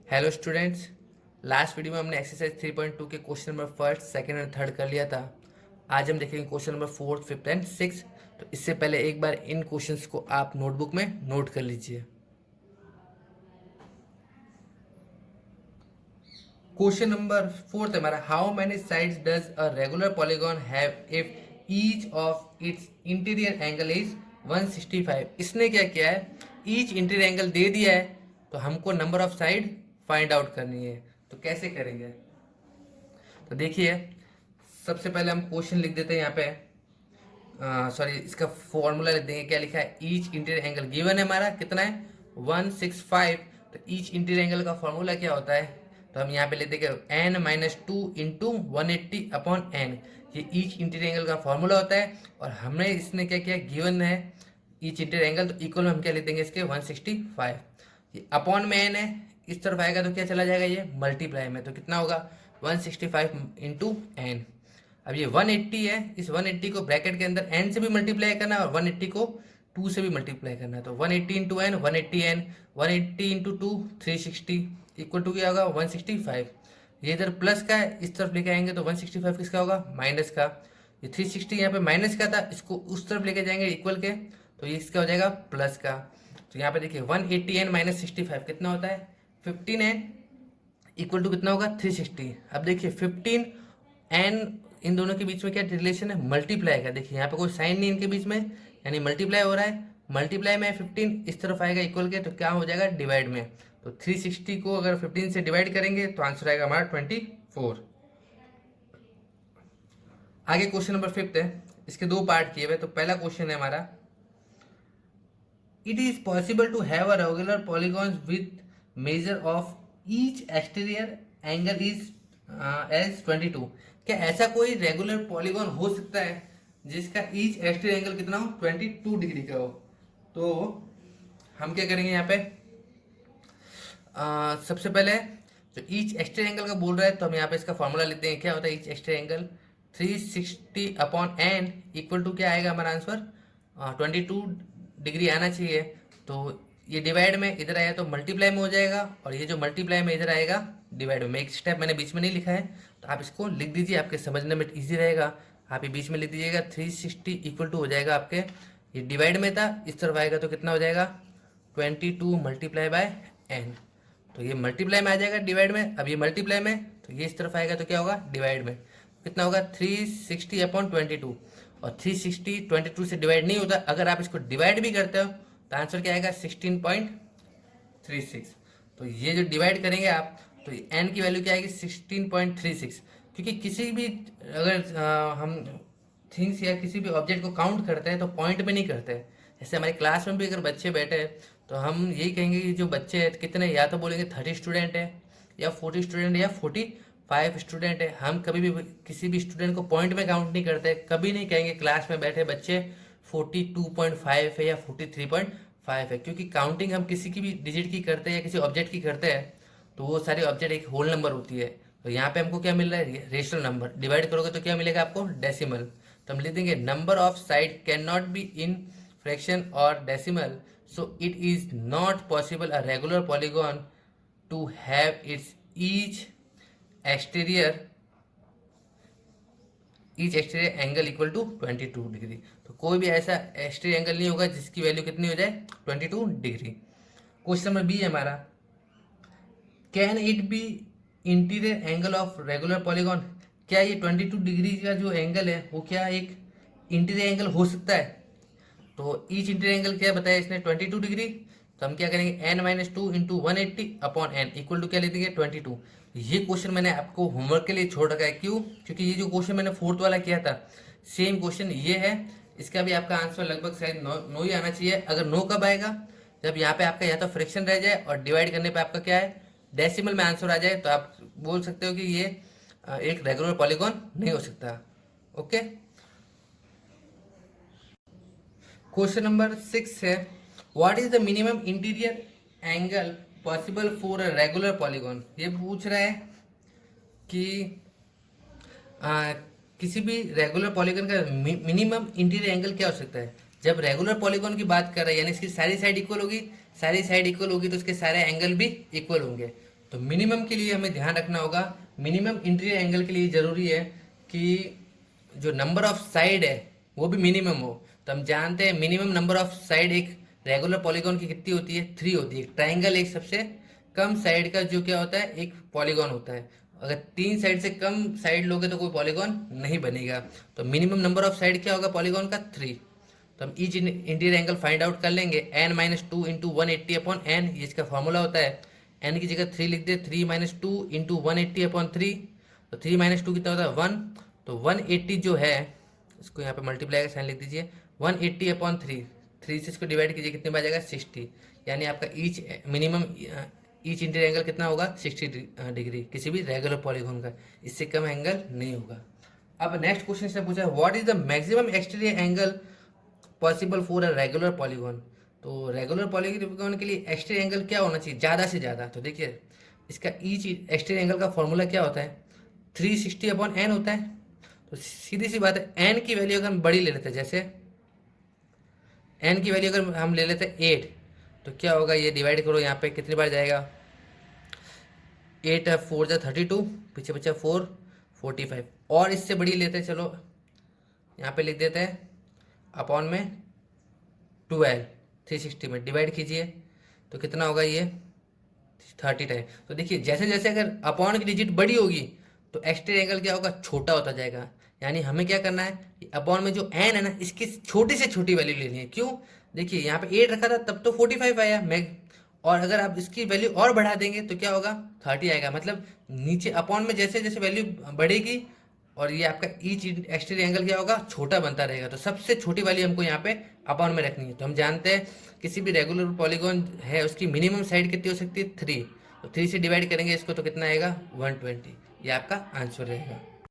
Hello students. Last video में हमने exercise 3.2 के क्वेश्चन नंबर फर्स्ट, सेकंड और थर्ड कर लिया था। आज हम देखेंगे question number fourth, fifth and six. तो इससे पहले एक बार इन क्वेश्चंस को आप नोटबुक में नोट कर लीजिए। क्वेश्चन नंबर फोर्थ है हमारा, how many sides does a regular polygon have if each of its interior angle is 165। इसने क्या किया है, ईच इंटीरियर एंगल दे दिया है, तो हमको number of side find out करनी है। तो कैसे करेंगे? तो देखिए, सबसे पहले हम क्वेश्चन लिख देते हैं यहाँ पे। सॉरी, इसका फॉर्मूला लिख देंगे। क्या लिखा है? ईच इंटीरियर एंगल गिवन है हमारा, कितना है? 165। तो ईच इंटीरियर एंगल का फॉर्मूला क्या होता है? तो हम यहाँ पे लेते हैं n-2 इंटू 180 अपॉन एन। ये ईच इंटीरियर एंगल का फॉर्मूला होता है। और हमने इसने क्या किया, गिवन है ईच इंटीरियर एंगल, तो इक्वल में हम क्या ले देंगे इसके 165। ये अपॉन में एन है, इस तरफ आएगा तो क्या चला जाएगा, ये मल्टीप्लाई में। तो कितना होगा? 165 इंटू एन। अब ये 180 है, इस 180 को ब्रैकेट के अंदर n से भी मल्टीप्लाई करना है और 180 को 2 से भी मल्टीप्लाई करना है। तो 180 into N 180n, 180 into 2 360 equal to क्या होगा? 165। ये इधर प्लस का है, इस तरफ लेके आएंगे तो 165 किसका होगा? माइनस का। ये 360 यहाँ पे माइनस का था, इसको उस तरफ लेके जाएंगे इक्वल के, तो ये इसका हो जाएगा प्लस का। तो यहाँ पे देखिए 180n माइनस 65 कितना होता है? 15n इक्वल टू कितना होगा? 360। अब देखिए 15 एन, इन दोनों के बीच में क्या रिलेशन है? मल्टीप्लाई का। देखिए यहाँ पे कोई साइन नहीं इनके बीच में, यानी मल्टीप्लाई हो रहा है। मल्टीप्लाई में 15 इस तरफ आएगा इक्वल के, तो क्या हो जाएगा? डिवाइड में। तो 360 को अगर 15 से डिवाइड करेंगे तो आंसर आएगा हमारा 24। आगे क्वेश्चन नंबर फिफ्थ है, इसके दो पार्ट किए हुए। तो पहला क्वेश्चन है हमारा, it is possible to have a regular polygon with measure of each exterior angle is as 22। क्या ऐसा कोई रेगुलर पॉलीगॉन हो सकता है जिसका ईच एक्सटीरियर एंगल कितना हो? 22 डिग्री का हो। तो हम क्या करेंगे यहाँ पे, सबसे पहले जो ईच एक्सटीरियर एंगल का बोल रहा है, तो हम यहाँ पे इसका फॉर्मूला लेते हैं। क्या होता है each exterior angle? 360 upon N equal to क्या आएगा हमारा आंसर? 22 डिग्री आना चाहिए। तो ये डिवाइड में इधर आया तो मल्टीप्लाई में हो जाएगा, और ये जो मल्टीप्लाई में इधर आएगा डिवाइड में। एक स्टेप मैंने बीच में नहीं लिखा है, तो आप इसको लिख दीजिए, आपके समझने में इजी रहेगा। आप ये बीच में लिख दीजिएगा 360 इक्वल टू हो जाएगा आपके, ये डिवाइड में था, इस तरफ आएगा तो कितना हो जाएगा? 22 मल्टीप्लाई बाय एन। तो ये मल्टीप्लाई में आ जाएगा डिवाइड में। अब ये मल्टीप्लाई में, तो ये इस तरफ आएगा तो क्या होगा? डिवाइड में। कितना होगा? 360 अपॉन 22। और 360 22 से डिवाइड नहीं होता, अगर आप इसको डिवाइड भी करते हो तो आंसर क्या आएगा? 16.36। तो ये जो डिवाइड करेंगे आप, तो एन की वैल्यू क्या आएगी? 16.36। क्योंकि किसी भी अगर हम थिंग्स या किसी भी ऑब्जेक्ट को काउंट करते हैं तो पॉइंट में नहीं करते हैं। जैसे हमारे क्लास में भी अगर बच्चे बैठे हैं तो हम यही कहेंगे कि जो बच्चे हैं कितने, या तो बोलेंगे 30 स्टूडेंट है, या 40 स्टूडेंट है, या 45 स्टूडेंट है। हम कभी भी किसी भी स्टूडेंट को पॉइंट में काउंट नहीं करते। कभी नहीं कहेंगे क्लास में बैठे बच्चे 42.5 है या 43.5 है, क्योंकि काउंटिंग हम किसी की भी डिजिट की करते हैं या किसी ऑब्जेक्ट की करते हैं तो वो सारे ऑब्जेक्ट एक होल नंबर होती है। तो यहाँ पे हमको क्या मिल रहा है? Rational number. डिवाइड करोगे तो क्या मिलेगा आपको? डेसिमल। तो हम लिख देंगे number of side can not be in fraction और decimal, so it is not possible a regular polygon to have its each exterior angle equal to 22 degree. तो कोई भी ऐसा एक्सटीरियर एंगल नहीं होगा जिसकी वैल्यू कितनी हो जाए? 22 डिग्री। क्वेश्चन नंबर बी है हमारा, can it be interior angle of regular polygon. क्या ये 22 डिग्री का जो एंगल है वो क्या एक इंटीरियर एंगल हो सकता है? तो ईच इंटीरियर एंगल क्या बताया इसने? 22 डिग्री। तो हम क्या करेंगे? n-2 into 180 upon N equal to क्या ले देंगे? 22। ये क्वेश्चन मैंने आपको होमवर्क के लिए छोड़ रखा है। क्यों? क्योंकि ये जो क्वेश्चन मैंने फोर्थ वाला किया था, सेम क्वेश्चन ये है। इसका भी आपका आंसर लगभग शायद नो ही आना चाहिए। अगर नो कब आएगा? जब यहाँ पे आपका या तो फ्रैक्शन रह जाए और डिवाइड करने पे आपका क्या है? डेसिमल में आंसर आ जाए, तो आप बोल सकते हो कि ये एक रेगुलर पॉलीगॉन नहीं हो सकता। ओके। क्वेश्चन नंबर 6 है, what is the minimum interior angle possible for a regular polygon. ये पूछ रहा है कि किसी भी रेगुलर पॉलीगॉन का मिनिमम इंटीरियर एंगल क्या हो सकता है। जब रेगुलर पॉलीगॉन की बात कर रहे हैं यानी इसकी सारी साइड इक्वल होगी, सारी साइड इक्वल होगी तो इसके सारे एंगल भी इक्वल होंगे। तो मिनिमम के लिए हमें ध्यान रखना होगा, मिनिमम इंटीरियर एंगल के लिए ज़रूरी है कि जो नंबर ऑफ साइड है वो भी मिनिमम हो। तो हम जानते हैं मिनिमम नंबर ऑफ साइड एक रेगुलर पॉलीगॉन की कितनी होती है, 3 होती है। ट्राइंगल एक सबसे कम साइड का जो क्या होता है, एक पॉलीगॉन होता है। अगर 3 साइड से कम साइड लोगे तो कोई पॉलीगॉन नहीं बनेगा। तो मिनिमम नंबर ऑफ साइड क्या होगा पॉलीगॉन का, 3। तो हम each interior angle find out कर लेंगे, n-2 इंटू 180/n, ये इसका फॉर्मूला होता है। n की जगह 3 लिख दे, 3-2 इंटू 180/3। तो 3-2 कितना होता है, 1। तो 180 जो है, इसको यहाँ पे मल्टीप्लाई का साइन लिख दीजिए, 180/3, 3 से इसको डिवाइड कीजिए, कितने बार जाएगा, 60। यानी आपका each minimum each interior angle कितना होगा, 60 डिग्री, किसी भी रेगुलर पॉलीगॉन का, इससे कम एंगल नहीं होगा। अब नेक्स्ट क्वेश्चन से पूछा है what is the maximum exterior angle possible for a regular polygon. तो रेगुलर पॉलीगॉन के लिए एक्सटीरियर एंगल क्या होना चाहिए, ज़्यादा से ज़्यादा। तो देखिए इसका ईच एक्सटीरियर एंगल का फॉर्मूला क्या होता है, 360/n होता है। तो सीधी सी बात है, n की वैल्यू अगर हम बड़ी ले लेते हैं, जैसे n की वैल्यू अगर हम ले लेते हैं 8, तो क्या होगा, ये डिवाइड करो, यहाँ पे कितनी बार जाएगा, 8 4 जा 32, पीछे बचा 4 45। और इससे बड़ी लेते हैं, चलो यहाँ पे लिख देते हैं अपॉन में 12, 360 में डिवाइड कीजिए, तो कितना होगा ये 30 टाइम। तो देखिए जैसे जैसे अगर अपॉन की डिजिट बड़ी होगी तो एक्सटीरियर एंगल क्या होगा, छोटा होता जाएगा। यानी हमें क्या करना है, अपॉन में जो एन है ना, इसकी छोटी से छोटी वैल्यू लेनी है। क्यों, देखिए यहाँ पे 8 रखा था तब तो 45 आया मैग, और अगर आप इसकी वैल्यू और बढ़ा देंगे तो क्या होगा, 30 आएगा। मतलब नीचे अपॉन में जैसे जैसे वैल्यू बढ़ेगी और ये आपका ईच एक्सटीरियर एंगल क्या होगा, छोटा बनता रहेगा। तो सबसे छोटी वैल्यू हमको यहाँ पे अपॉन में रखनी है। तो हम जानते हैं किसी भी रेगुलर पॉलीगॉन है उसकी मिनिमम साइड कितनी हो सकती है, 3। तो 3 से डिवाइड करेंगे इसको तो कितना आएगा, 120। ये आपका आंसर रहेगा।